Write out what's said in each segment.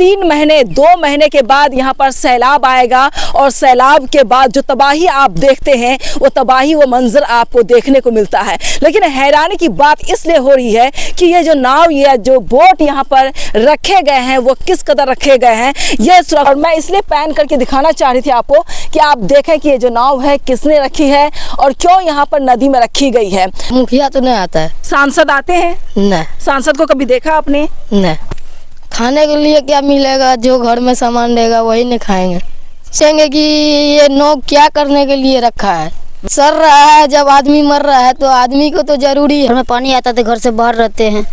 3 महीने 2 महीने के बाद यहाँ पर सैलाब आएगा और सैलाब के बाद जो तबाही आप देखते हैं वो तबाही वो मंजर आपको देखने को मिलता है। लेकिन हैरानी की बात इसलिए हो रही है कि ये जो नाव या जो बोट यहाँ पर रखे गए हैं वो किस कदर रखे गए हैं ये और मैं इसलिए पैन करके दिखाना चाह रही थी आपको कि आप देखें कि ये जो नाव है किसने रखी है और क्यों यहाँ पर नदी में रखी गई है। मुखिया तो नहीं आता है। सांसद आते हैं? नहीं। सांसद को कभी देखा आपने? नहीं। खाने के लिए क्या मिलेगा, जो घर में सामान रहेगा वही नहीं खाएंगे। सोचेंगे कि ये नाव क्या करने के लिए रखा है। सर रहा है, जब आदमी मर रहा है तो आदमी को तो जरूरी है। घर में पानी आता तो घर से बाहर रहते हैं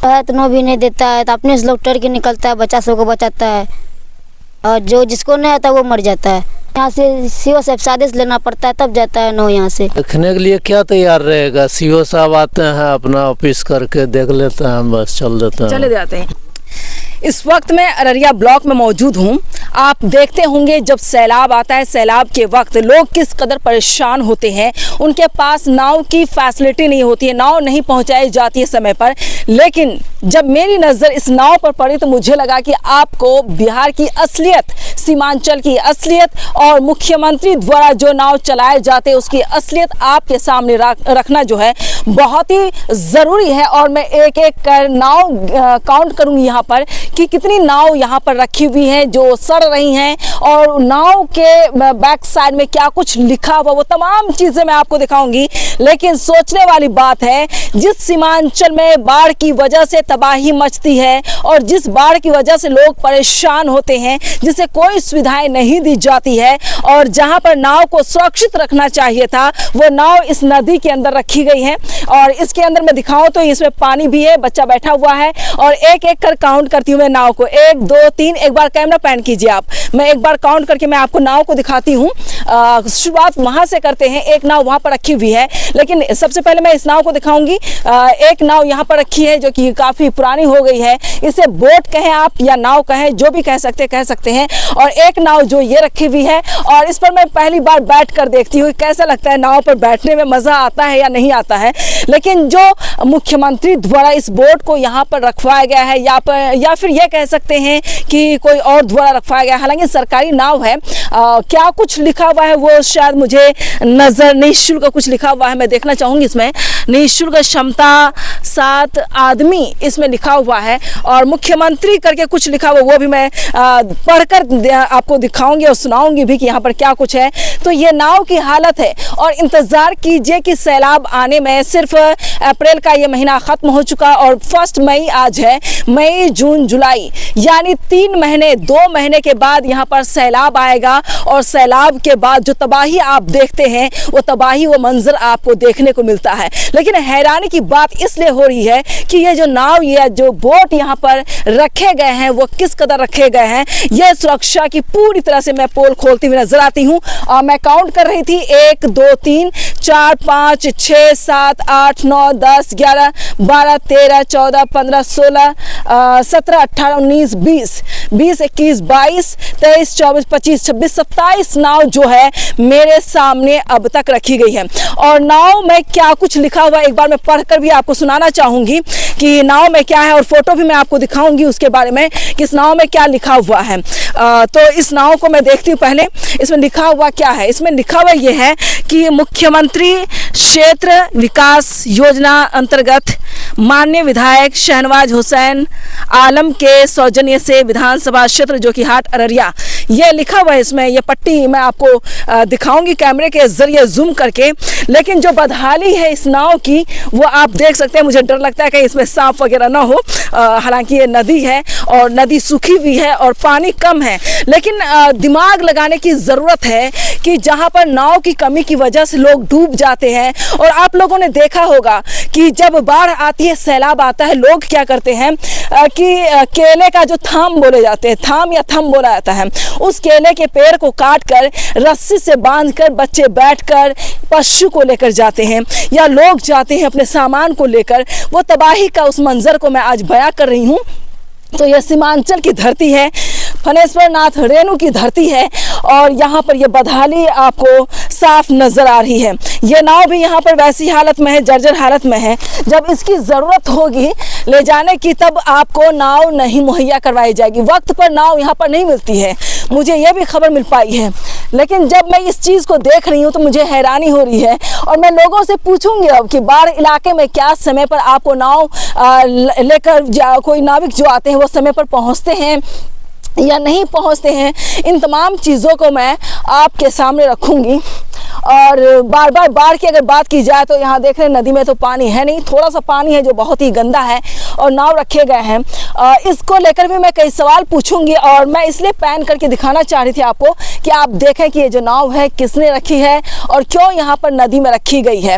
तो नाव भी नहीं देता है, तो अपने से लोग टर के निकलता है, बच्चा सबको बचाता है और जो जिसको नहीं आता वो मर जाता है। यहाँ से सीओ साहब से आदेश लेना पड़ता है तब जाता है नाव यहाँ से। देखने के लिए क्या तैयार रहेगा, सीओ साहब आते हैं अपना ऑफिस करके देख लेते हैं, बस चल देते हैं, चले जाते हैं। इस वक्त मैं अररिया ब्लॉक में मौजूद हूँ। आप देखते होंगे जब सैलाब आता है, सैलाब के वक्त लोग किस कदर परेशान होते हैं। उनके पास नाव की फैसिलिटी नहीं होती है, नाव नहीं पहुंचाई जाती है समय पर। लेकिन जब मेरी नज़र इस नाव पर पड़ी तो मुझे लगा कि आपको बिहार की असलियत, सीमांचल की असलियत और मुख्यमंत्री द्वारा जो नाव चलाए जाते हैं उसकी असलियत आपके सामने रखना जो है बहुत ही ज़रूरी है। और मैं एक एक कर नाव काउंट करूँगी यहाँ पर कि कितनी नाव यहाँ पर रखी हुई है जो सड़ रही हैं और नाव के बैक साइड में क्या कुछ लिखा हुआ, वो तमाम चीज़ें मैं आपको दिखाऊंगी। लेकिन सोचने वाली बात है, जिस सीमांचल में बाढ़ की वजह से तबाही मचती है और जिस बाढ़ की वजह से लोग परेशान होते हैं, जिसे कोई सुविधाएं नहीं दी जाती है और जहां पर नाव को सुरक्षित रखना चाहिए था वो नाव इस नदी के अंदर रखी गई है। और इसके अंदर मैं दिखाऊं तो इसमें पानी भी है, बच्चा बैठा हुआ है और एक एक कर काउंट करती हूँ मैं नाव को, 1 2 3। एक बार कैमरा पैन कीजिए आप, मैं एक बार काउंट करके मैं आपको नाव को दिखाती हूँ। शुरुआत वहां से करते हैं। एक नाव वहां पर रखी हुई है, लेकिन सबसे पहले मैं इस नाव को दिखाऊंगी। एक नाव यहाँ पर रखी है जो कि काफी पुरानी हो गई है, इसे बोट कहें आप या नाव कहें, जो भी कह सकते हैं। और एक नाव जो ये रखी हुई है और इस पर मैं पहली बार बैठ कर देखती हूँ कैसा लगता है, नाव पर बैठने में मजा आता है या नहीं आता है। लेकिन जो मुख्यमंत्री द्वारा इस बोट को यहाँ पर रखवाया गया है या फिर ये कह सकते हैं कि कोई और द्वारा रखवाया गया, हालांकि सरकारी नाव है। क्या कुछ लिखा हुआ है वो शायद मुझे नजर, निःशुल्क कुछ लिखा हुआ है, मैं देखना चाहूंगी। इसमें निःशुल्क क्षमता 7 आदमी इसमें लिखा हुआ है और मुख्यमंत्री करके कुछ लिखा हुआ, वो भी मैं पढ़कर आपको दिखाऊंगी और सुनाऊंगी भी कि यहाँ पर क्या कुछ है। तो ये नाव की हालत है और इंतजार कीजिए कि सैलाब आने में सिर्फ अप्रैल का ये महीना खत्म हो चुका और 1 मई आज है, मई जून जुलाई यानी 3 महीने 2 महीने के बाद यहाँ पर सैलाब आएगा और सैलाब के बाद जो तबाही आप देखते हैं वो तबाही वो मंजर आपको देखने को मिलता है। लेकिन हैरानी की बात इसलिए हो रही है कि ये जो नाव या जो बोट यहाँ पर रखे गए हैं वो किस कदर रखे गए हैं। यह सुरक्षा की पूरी तरह से मैं पोल खोलती हुई नजर आती हूँ और मैं काउंट कर रही थी 1 2 3 4 5 6 7 8 9 10 11 12 13 14 15 16 17 18 19 20 21 22 23 24 25 26 27 नाव जो है मेरे सामने अब तक रखी गई है। और नाव में क्या कुछ लिखा हुआ एक बार मैं पढ़कर भी आपको सुनाना चाहूंगी कि नाव में क्या है और फोटो भी मैं आपको दिखाऊंगी उसके बारे में कि इस नाव में क्या लिखा हुआ है। तो इस नाव को मैं देखती हूँ पहले, इसमें लिखा हुआ क्या है। इसमें लिखा हुआ ये है कि मुख्यमंत्री क्षेत्र विकास योजना अंतर्गत माननीय विधायक शहनवाज हुसैन आलम के सौजन्य से विधानसभा क्षेत्र जो कि हाट अररिया, ये लिखा हुआ है। इसमें ये पट्टी मैं आपको दिखाऊंगी कैमरे के जरिए जूम करके। लेकिन जो बदहाली है इस नाव की वो आप देख सकते हैं। मुझे डर लगता है कि इसमें सांप वगैरह ना हो, हालांकि ये नदी है और नदी सूखी हुई है और पानी कम है। लेकिन दिमाग लगाने की ज़रूरत है कि जहाँ पर नाव की कमी की वजह से लोग डूब जाते हैं। और आप लोगों ने देखा होगा कि जब बाढ़ आती है, सैलाब आता है, लोग क्या करते हैं कि केले का जो थाम बोले जाते हैं, थाम या थम बोला जाता है, उस केले के पेड़ को काट कर रस्सी से बांधकर बच्चे बैठकर पशु को लेकर जाते हैं या लोग जाते हैं अपने सामान को लेकर। वो तबाही का उस मंजर को मैं आज बयां कर रही हूँ। तो यह सीमांचल की धरती है, फनेश्वर नाथ रेणु की धरती है और यहाँ पर यह बदहाली आपको साफ नजर आ रही है। यह नाव भी यहाँ पर वैसी हालत में है, जर्जर हालत में है। जब इसकी ज़रूरत होगी ले जाने की, तब आपको नाव नहीं मुहैया करवाई जाएगी। वक्त पर नाव यहाँ पर नहीं मिलती है, मुझे ये भी खबर मिल पाई है। लेकिन जब मैं इस चीज़ को देख रही हूँ तो मुझे हैरानी हो रही है, और मैं लोगों से पूछूंगी अब कि बाढ़ इलाके में क्या समय पर आपको नाव लेकर कोई नाविक जो आते हैं वो समय पर पहुँचते हैं या नहीं पहुंचते हैं। इन तमाम चीज़ों को मैं आपके सामने रखूंगी। और बार बार बाढ़ की अगर बात की जाए तो यहाँ देख रहे हैं नदी में तो पानी है नहीं, थोड़ा सा पानी है जो बहुत ही गंदा है, और नाव रखे गए हैं। इसको लेकर भी मैं कई सवाल पूछूंगी, और मैं इसलिए पैन करके दिखाना चाह रही थी आपको कि आप देखें कि ये जो नाव है किसने रखी है और क्यों यहाँ पर नदी में रखी गई है।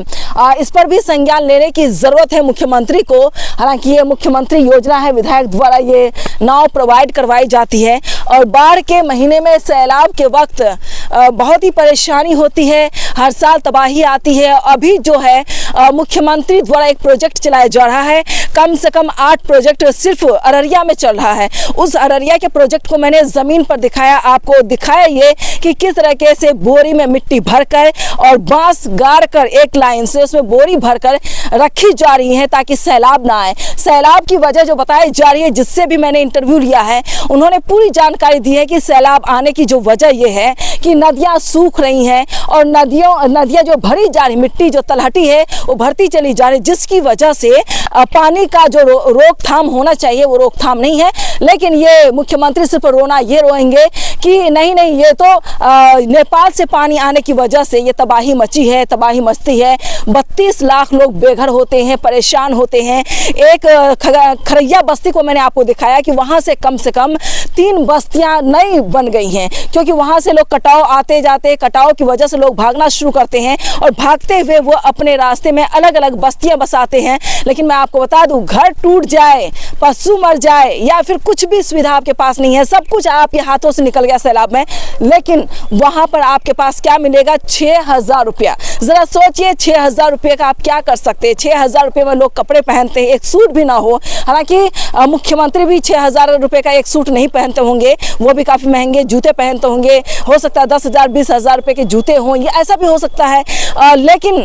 इस पर भी संज्ञान लेने की ज़रूरत है मुख्यमंत्री को। हालांकि ये मुख्यमंत्री योजना है, विधायक द्वारा ये नाव प्रोवाइड करवाई जाती है। और बाढ़ के महीने में, सैलाब के वक्त बहुत ही परेशानी होती है, हर साल तबाही आती है। अभी जो है मुख्यमंत्री द्वारा एक प्रोजेक्ट चलाया जा रहा है, कम से कम 8 प्रोजेक्ट सिर्फ अररिया में चल रहा है। उस अररिया के प्रोजेक्ट को मैंने ज़मीन पर दिखाया, आपको दिखाया ये कि किस तरीके से बोरी में मिट्टी भरकर और बांस गाड़ कर एक लाइन से उसमें बोरी भरकर रखी जा रही है ताकि सैलाब ना आए। सैलाब की वजह जो बताई जा रही है, जिससे भी मैंने इंटरव्यू लिया है, उन्होंने पूरी जानकारी दी है कि सैलाब आने की जो वजह ये है कि नदियाँ सूख रही हैं और नदियाँ जो भरी जा रही, मिट्टी जो तलहटी है वो भरती चली जा रही, जिसकी वजह से पानी का जो रोकथाम होना चाहिए वो रोकथाम नहीं है। लेकिन ये मुख्यमंत्री सिर्फ रोना ये रोएंगे कि नहीं ये तो नेपाल से पानी आने की वजह से ये तबाही मची है, तबाही मचती है। 32 लाख लोग बेघर होते हैं, परेशान होते हैं। एक खरैया बस्ती को मैंने आपको दिखाया कि वहाँ से कम 3 बस्तियाँ नई बन गई हैं, क्योंकि वहाँ से लोग कटाव आते जाते, कटाव की वजह से लोग भागना शुरू करते हैं और भागते हुए वो अपने रास्ते में अलग अलग बस्तियाँ बसाते हैं। लेकिन मैं आपको बता दूं, घर टूट जाए, पशु मर जाए या फिर कुछ भी सुविधा आपके पास नहीं है, सब कुछ आपके हाथों से निकल गया सैलाब में, लेकिन वहाँ पर आपके पास क्या मिलेगा? 6,000 रुपया। ज़रा सोचिए 6,000 रुपये का आप क्या कर सकते हैं। 6,000 रुपये में लोग कपड़े पहनते हैं, एक सूट भी ना हो। हालांकि मुख्यमंत्री भी 6,000 रुपये का एक सूट नहीं पहनते होंगे, वो भी काफ़ी महंगे जूते पहनते होंगे। हो सकता है 10,000 20,000 रुपये के जूते हों, ये ऐसा भी हो सकता है। लेकिन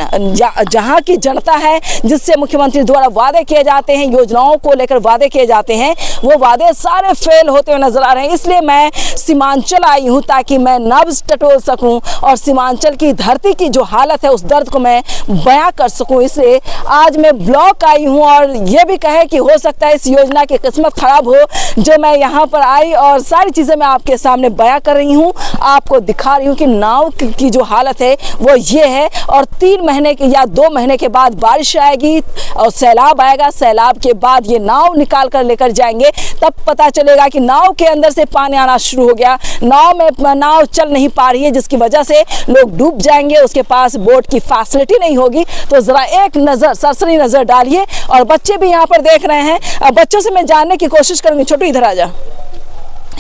जहाँ की जनता है, जिससे मुख्यमंत्री द्वारा वादे किए जाते हैं, योजनाओं को लेकर वादे किए जाते हैं, वो वादे सारे फेल होते हुए नजर आ रहे हैं। इसलिए मैं सीमांचल आई हूँ ताकि मैं नब्ज टटोल सकूँ और सीमांचल की धरती की जो हालत है उस दर्द को मैं बयां कर सकूँ। इसलिए आज मैं ब्लॉक आई हूँ, और ये भी कहे कि हो सकता है इस योजना की किस्मत खराब हो जो मैं यहाँ पर आई, और सारी चीज़ें मैं आपके सामने बयां कर रही हूँ, आपको दिखा रही हूँ कि नाव की जो हालत है वो ये है। और 3 महीने के या 2 महीने के बाद बारिश आएगी और सैलाब आएगा, सैलाब के बाद ये नाव निकाल कर लेकर जाएंगे, तब पता चलेगा कि नाव के अंदर से पानी आना शुरू हो गया, नाव चल नहीं पा रही है, जिसकी वजह से लोग डूब जाएंगे, उसके पास बोट की फैसिलिटी नहीं होगी। तो ज़रा एक नज़र, सरसरी नज़र डालिए। और बच्चे भी यहाँ पर देख रहे हैं, बच्चों से मैं जानने की कोशिश करूँगी। छोटू इधर आ जा,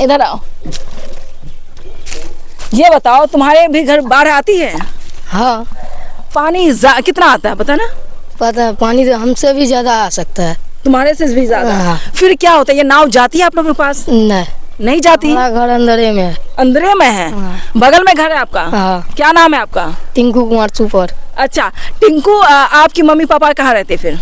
इधर आओ। ये बताओ, तुम्हारे भी घर बाढ़ आती है? हाँ। पानी कितना आता है पता ना? पता है, पानी तो हमसे भी ज़्यादा आ सकता है, तुम्हारे से भी ज्यादा। हाँ। फिर क्या होता है, ये नाव जाती है आप लोगों के पास? नहीं जाती। हमारा घर अंदरे में है। अंदरे में है? हाँ। बगल में घर है आपका? हाँ। क्या नाम है आपका? टिंकू कुमार सुपर। अच्छा टिंकू, आपकी मम्मी पापा कहाँ रहते फिर?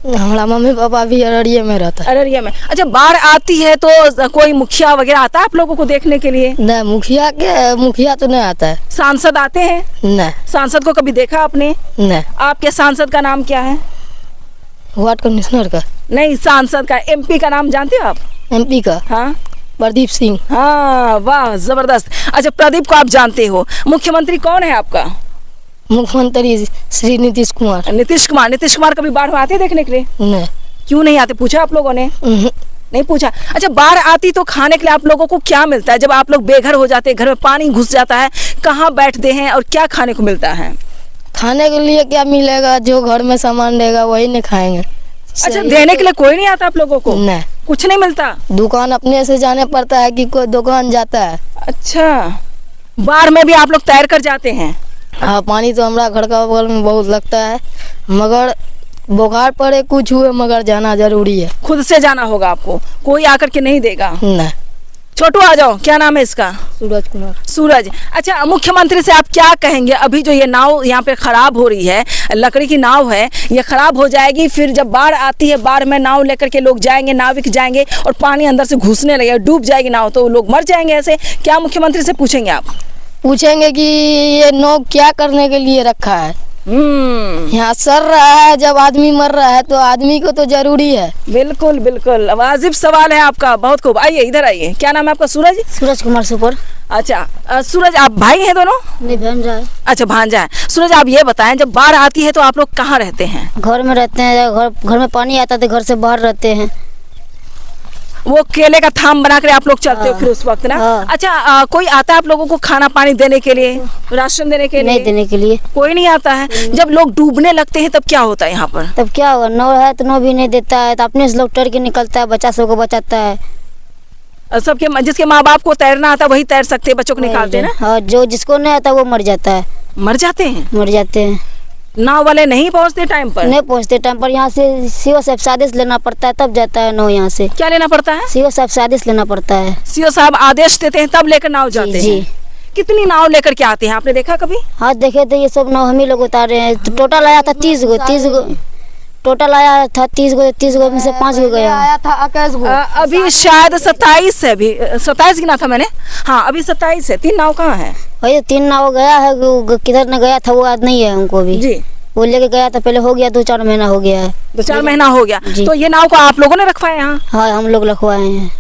हमारा मम्मी पापा भी अररिया में रहता है। अररिया में। अच्छा, बाढ़ आती है तो कोई मुखिया वगैरह आता है आप लोगों को देखने के लिए? नहीं, मुखिया तो नहीं आता है। सांसद आते हैं? नहीं। सांसद को कभी देखा आपने? नहीं। आपके सांसद का नाम क्या है? वार्ड कमिश्नर का? नहीं, सांसद का, एमपी का नाम जानते हो आप? एमपी का? हाँ, प्रदीप सिंह। हाँ, वाह जबरदस्त। अच्छा, प्रदीप को आप जानते हो। मुख्यमंत्री कौन है आपका? मुख्यमंत्री श्री नीतीश कुमार। नीतीश कुमार। नीतीश कुमार कभी बाढ़ में आते हैं देखने के लिए? नहीं। क्यों नहीं आते, पूछा आप लोगों ने? नहीं पूछा। अच्छा, बाढ़ आती तो खाने के लिए आप लोगों को क्या मिलता है? जब आप लोग बेघर हो जाते हैं, घर में पानी घुस जाता है, कहाँ बैठते हैं और क्या खाने को मिलता है? खाने के लिए क्या मिलेगा? जो घर में सामान देगा वही नहीं खाएंगे। अच्छा, देने के लिए कोई नहीं आता आप लोगों को? नहीं। कुछ नहीं मिलता? दुकान अपने से जाने पड़ता है कि कोई दुकान जाता है? अच्छा, बाढ़ में भी आप लोग तैर कर जाते हैं? हाँ, पानी तो हमारा घर का बगल में बहुत लगता है, मगर बुखार पड़े कुछ हुए मगर जाना जरूरी है। खुद से जाना होगा आपको, कोई आकर के नहीं देगा? नहीं। छोटू आ जाओ, क्या नाम है इसका? सूरज कुमार। सूरज। अच्छा, मुख्यमंत्री से आप क्या कहेंगे? अभी जो ये नाव यहाँ पे खराब हो रही है, लकड़ी की नाव है, ये खराब हो जाएगी, फिर जब बाढ़ आती है, बाढ़ में नाव लेकर के लोग जाएंगे, नाविक जाएंगे और पानी अंदर से घुसने लगेगा, डूब जाएगी नाव, तो लोग मर जाएंगे। ऐसे क्या मुख्यमंत्री से पूछेंगे आप? पूछेंगे कि ये नाव क्या करने के लिए रखा है। यहाँ सर रहा है, जब आदमी मर रहा है तो आदमी को तो जरूरी है। बिल्कुल बिल्कुल, वाजिब सवाल है आपका, बहुत खूब। आइए इधर आइए, क्या नाम है आपका? सूरज। सूरज कुमार सुपर। अच्छा सूरज, आप भाई हैं दोनों? नहीं, भांजा है। अच्छा, भांजा है। सूरज, आप ये बताएं, जब बाढ़ आती है तो आप लोग कहाँ रहते हैं? घर में रहते हैं, घर में पानी आता है तो घर से बाहर रहते हैं। वो केले का थाम बना कर आप लोग चलते हो फिर उस वक्त ना? हाँ। अच्छा, कोई आता है आप लोगों को खाना पानी देने के लिए, राशन देने के लिए? नहीं देने के लिए। कोई नहीं आता है। जब लोग डूबने लगते हैं तब क्या होता है यहाँ पर? तब क्या होगा, नौ है तो नौ भी नहीं देता है, तो अपने से लोग तैर के निकलता है, बच्चा सबको बचाता है। सबके, जिसके माँ बाप को तैरना आता वही तैर सकते हैं, बच्चों को निकालते हैं ना? हाँ, जो जिसको नहीं आता वो मर जाता है। मर जाते हैं? मर जाते हैं। नाव वाले नहीं पहुँचते टाइम पर? नहीं पहुँचते टाइम पर। यहाँ से सीओ साहब से आदेश लेना पड़ता है तब जाता है नाव यहाँ से। क्या लेना पड़ता है? सीओ साहब से आदेश लेना पड़ता है। सीओ साहब आदेश देते हैं तब लेकर नाव जाते जी। हैं? कितनी नाव लेकर के आते हैं, आपने देखा कभी? हाँ देखे तो ये सब नाव हम ही लोग उतारे हैं। तो टोटल आया था 30 गो, 30 गो टोटल आया था, 30 गो, 30 गो में से 5 गो गया। आया था 21 गो। अभी शायद 27 है, अभी 27 गिना था मैंने। हाँ, अभी 27 है। 3 नाव कहाँ है? वही 3 नाव गया है, किधर न गया था वो याद नहीं है हमको अभी। जी। वो लेके गया था पहले, हो गया 2-4 महीना हो गया है। 2-4 महीना हो गया। जी। तो ये नाव को आप लोगों ने रखवाया यहाँ? हाँ, हम लोग रखवाए हैं।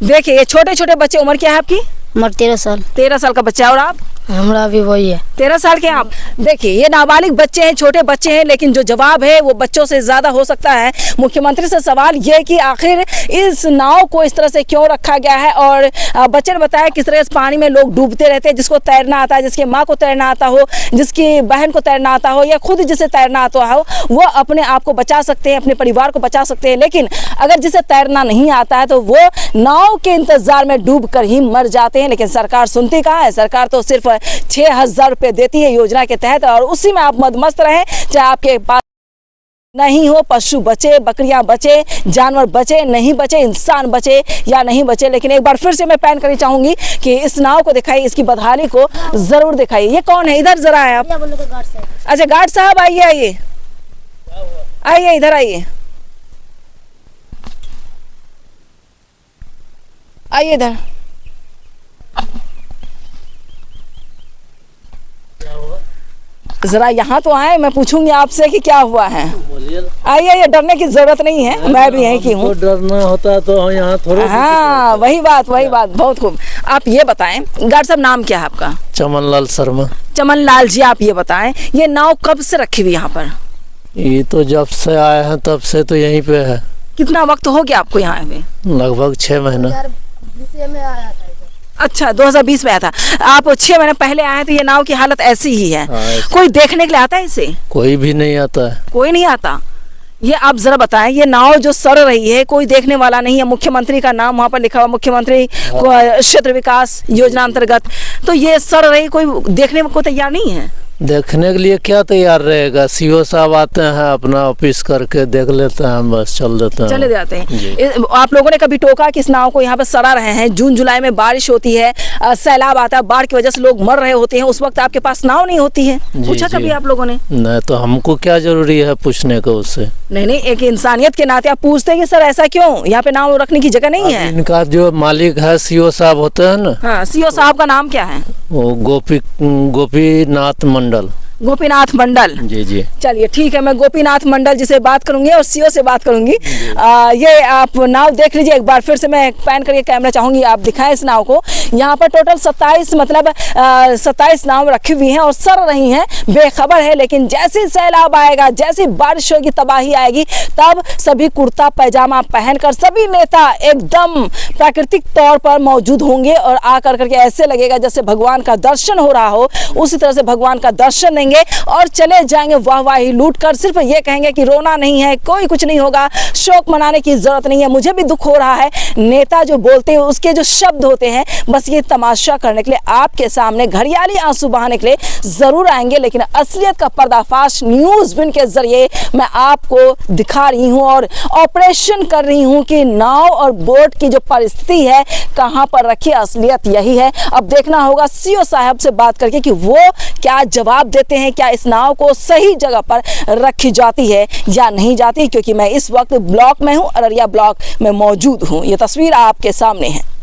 देखिए, ये छोटे छोटे बच्चे, उम्र क्या है आपकी? उम्र 13 साल। 13 साल का बच्चा है। और आप? हमरा भी वही है। 13 साल के हैं आप। देखिए, ये नाबालिग बच्चे हैं, छोटे बच्चे हैं, लेकिन जो जवाब है वो बच्चों से ज्यादा हो सकता है। मुख्यमंत्री से सवाल ये है कि आखिर इस नाव को इस तरह से क्यों रखा गया है। और बच्चे ने बताया किस तरह इस पानी में लोग डूबते रहते हैं, जिसको तैरना आता है, जिसकी माँ को तैरना आता हो, जिसकी बहन को तैरना आता हो, या खुद जिसे तैरना आता हो, वो अपने आप को बचा सकते हैं, अपने परिवार को बचा सकते हैं। लेकिन अगर जिसे तैरना नहीं आता है तो वो नाव के इंतजार में डूब कर ही मर जाते हैं। लेकिन सरकार सुनती कहाँ है? सरकार तो सिर्फ 6,000 रुपए देती है योजना के तहत, और उसी में आप मदमस्त रहें, चाहे आपके पास नहीं हो। पशु बचे, बकरियां बचे, जानवर बचे, नहीं बचे, इंसान बचे या नहीं बचे। लेकिन एक बार फिर से मैं पैन करनी चाहूंगी कि इस नाव को दिखाइए, इसकी बदहाली को जरूर दिखाइए। ये कौन है? इधर जरा है आप। अच्छा, गार्ड साहब आइए, आइए आइए, इधर आइए, आइए इधर। जरा यहाँ तो आए, मैं पूछूंगी आपसे कि क्या हुआ है। आइए, ये डरने की जरूरत नहीं है, मैं भी यहीं की हूँ। डरना होता तो यहाँ थोड़ा। हाँ, वही बात, बहुत खूब। आप ये बताएं, गार्ड साहब नाम क्या है आपका? चमन लाल शर्मा। चमन लाल जी, आप ये बताएं, ये नाव कब से रखी हुई यहाँ पर? ये तो जब से आए हैं तब से तो यहीं पे है। कितना वक्त हो गया आपको यहाँ में? लगभग 6 महीना। अच्छा, 2020 में आया था आप। 6 महीने पहले आए तो ये नाव की हालत ऐसी ही है। कोई देखने के लिए आता है इसे? कोई भी नहीं आता है। कोई नहीं आता। ये आप जरा बताएं, ये नाव जो सड़ रही है, कोई देखने वाला नहीं है। मुख्यमंत्री का नाम वहाँ पर लिखा हुआ, मुख्यमंत्री क्षेत्र विकास योजना अंतर्गत, तो ये सड़ रही, कोई देखने में कोई तैयार नहीं है। देखने के लिए क्या तैयार रहेगा? सीओ साहब आते हैं, अपना ऑफिस करके देख लेते हैं, बस चल देते हैं, चले जाते हैं। आप लोगों ने कभी टोका कि इस नाव को यहाँ पर सड़ा रहे हैं? जून जुलाई में बारिश होती है, सैलाब आता है, बाढ़ की वजह से लोग मर रहे होते हैं, उस वक्त आपके पास नाव नहीं होती है। पूछा कभी आप लोगों ने? नहीं, तो हमको क्या जरूरी है पूछने का उससे? नहीं, एक इंसानियत के नाते आप पूछते हैं कि सर ऐसा क्यों, यहाँ पे नाव रखने की जगह नहीं है। इनका जो मालिक है सीओ साहब होते हैं ना। हाँ, सीओ साहब का नाम क्या है? वो गोपीनाथ मंडल। गोपीनाथ मंडल। जी जी। चलिए ठीक है, मैं गोपीनाथ मंडल जी से बात करूंगी और सीओ से बात करूंगी। ये आप नाव देख लीजिए एक बार फिर से, मैं पैन करके कैमरा चाहूंगी आप दिखाएं इस नाव को। यहाँ पर टोटल 27 नाव रखी हुई हैं और सड़ रही हैं, बेखबर है। लेकिन जैसे सैलाब आएगा, जैसी बारिश होगी, तबाही आएगी, तब सभी कुर्ता पैजामा पहनकर सभी नेता एकदम प्राकृतिक तौर पर मौजूद होंगे और आकर करके ऐसे लगेगा जैसे भगवान का दर्शन हो रहा हो। उसी तरह से भगवान का दर्शन देंगे और चले जाएंगे वाहवाही लूट कर। सिर्फ ये कहेंगे कि रोना नहीं है, कोई कुछ नहीं होगा, शोक मनाने की जरूरत नहीं है। मुझे भी दुख हो रहा है। नेता जो बोलते हैं उसके जो शब्द होते हैं, बस बस ये तमाशा करने के लिए आपके सामने घड़ियाली आंसू बहाने के लिए जरूर आएंगे, लेकिन असलियत का पर्दाफाश न्यूज़ विन के जरिए मैं आपको दिखा रही हूँ और ऑपरेशन कर रही हूँ कि नाव और बोट की जो परिस्थिति है कहाँ पर रखी। असलियत यही है। अब देखना होगा सीओ साहब से बात करके कि वो क्या जवाब देते हैं, क्या इस नाव को सही जगह पर रखी जाती है या नहीं जाती, क्योंकि मैं इस वक्त ब्लॉक में हूँ, अररिया ब्लॉक में मौजूद हूँ। ये तस्वीर आपके सामने है।